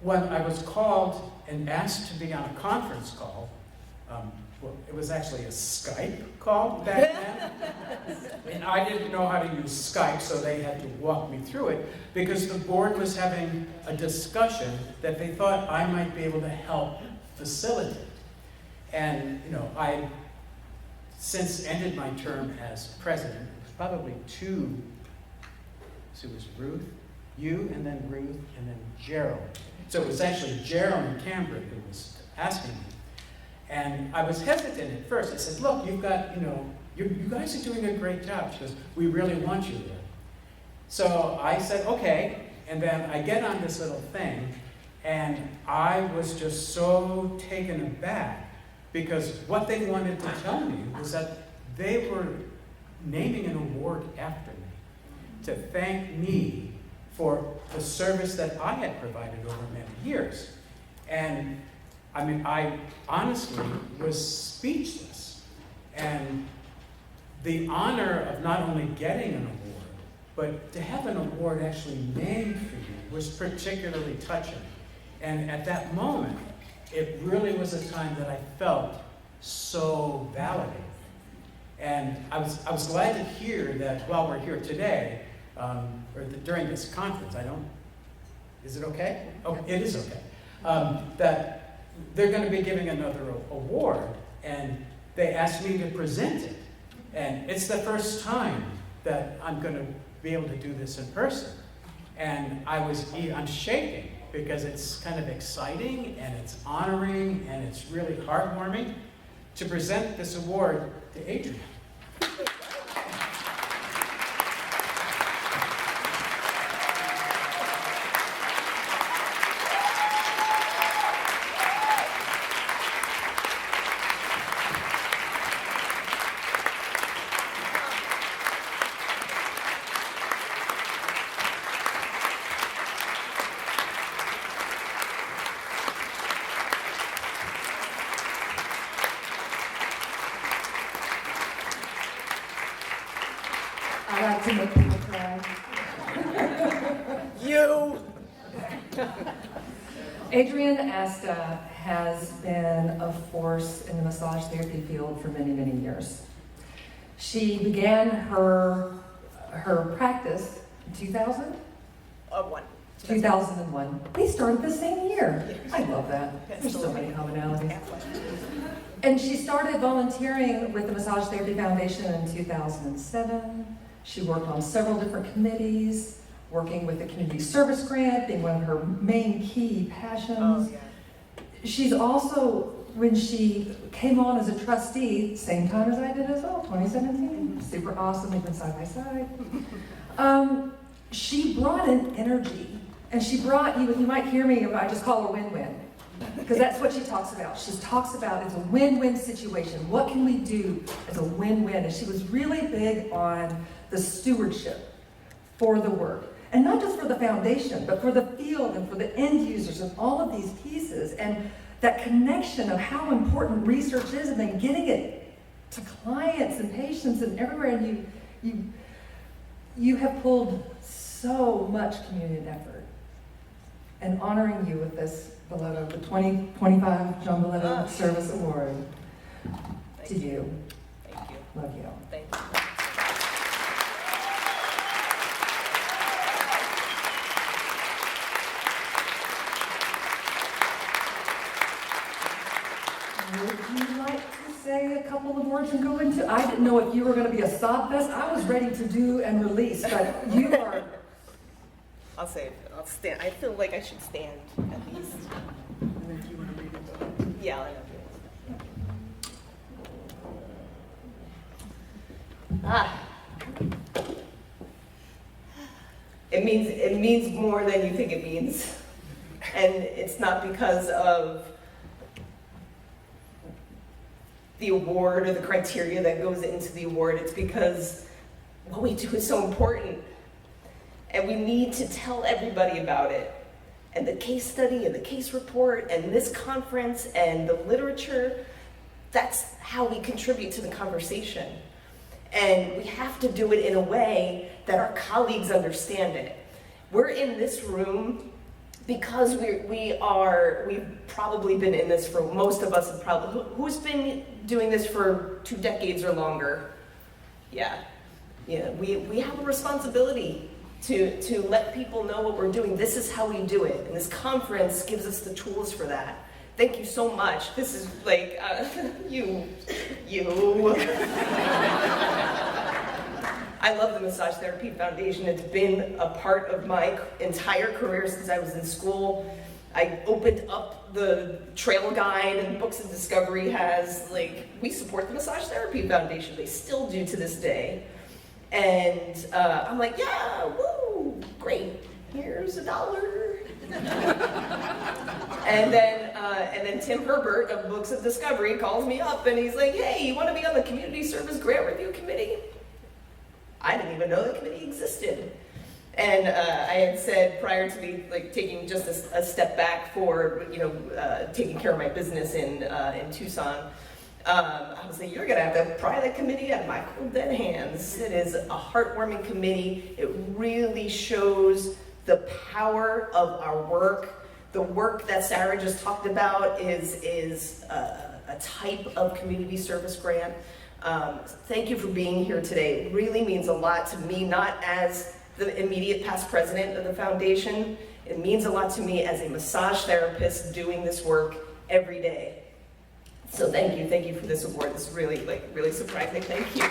when I was called and asked to be on a conference call, well, it was actually a Skype call back then, and I didn't know how to use Skype, so they had to walk me through it, because the board was having a discussion that they thought I might be able to help facilitate. And, you know, I since ended my term as president. It was probably two, so it was Ruth, you, and then Ruth, and then Gerald. So it was actually Gerald and Cambric who was asking me. And I was hesitant at first. I said, look, you've got, you know, you guys are doing a great job. She goes, we really want you there. So I said, okay. And then I get on this little thing, and I was just so taken aback, because what they wanted to tell me was that they were naming an award after me to thank me for the service that I had provided over many years. And I mean, I honestly was speechless. And the honor of not only getting an award, but to have an award actually named for you was particularly touching. And at that moment, it really was a time that I felt so validated. And I was glad to hear that while we're here today, during this conference, is it okay? Oh, it is okay. That they're going to be giving another award, and they asked me to present it. And it's the first time that I'm going to be able to do this in person. And I'm shaking, because it's kind of exciting, and it's honoring, and it's really heartwarming to present this award to Adrienne. I like to make people cry. You! Adrienne Asta has been a force in the massage therapy field for many, many years. She began her practice in 2001. We started the same year. I love that. There's so many commonalities. And she started volunteering with the Massage Therapy Foundation in 2007. She worked on several different committees, working with the community service grant being one of her main key passions. Oh, yeah. She's also, when she came on as a trustee, same time as I did as well, 2017, super awesome, we've been side by side. She brought an energy, and she brought, you might hear me, I just call her win-win, because that's what she talks about. She talks about it's a win-win situation. What can we do as a win-win? And she was really big on the stewardship for the work. And not just for the foundation, but for the field and for the end users and all of these pieces. And that connection of how important research is, and then getting it to clients and patients and everywhere. And you have pulled so much community effort. And honoring you with this Balletto, the 2025 John Balletto Service Award. To you. Thank you. Love you. Thank you. Would you like to say a couple of words and go into? I didn't know if you were going to be a sob fest. I was ready to do and release, but you are. I'll say it. I'll stand. I feel like I should stand at least. And then if you want to read it, yeah, I know. It means more than you think it means, and it's not because of the award or the criteria that goes into the award. It's because what we do is so important, and we need to tell everybody about it. And the case study and the case report and this conference and the literature, that's how we contribute to the conversation. And we have to do it in a way that our colleagues understand it. We're in this room because we've probably been in this for, most of us have probably, who's been doing this for 2 decades or longer? Yeah, we have a responsibility to let people know what we're doing. This is how we do it, and this conference gives us the tools for that. Thank you so much. This is like, you. I love the Massage Therapy Foundation. It's been a part of my entire career since I was in school. I opened up the trail guide and Books of Discovery has, like, we support the Massage Therapy Foundation. They still do to this day. And I'm like, yeah, woo, great. Here's $1. And then Tim Herbert of Books of Discovery calls me up and he's like, hey, you want to be on the Community Service Grant Review Committee? I didn't even know the committee existed. And I had said prior to me taking just a step back for taking care of my business in Tucson, I was like, you're gonna have to pry that committee out of my cold dead hands. It is a heartwarming committee. It really shows the power of our work. The work that Sarah just talked about is a type of community service grant. Thank you for being here today. It really means a lot to me, not as the immediate past president of the foundation. It means a lot to me as a massage therapist doing this work every day. So thank you for this award. This is really surprising. Thank you.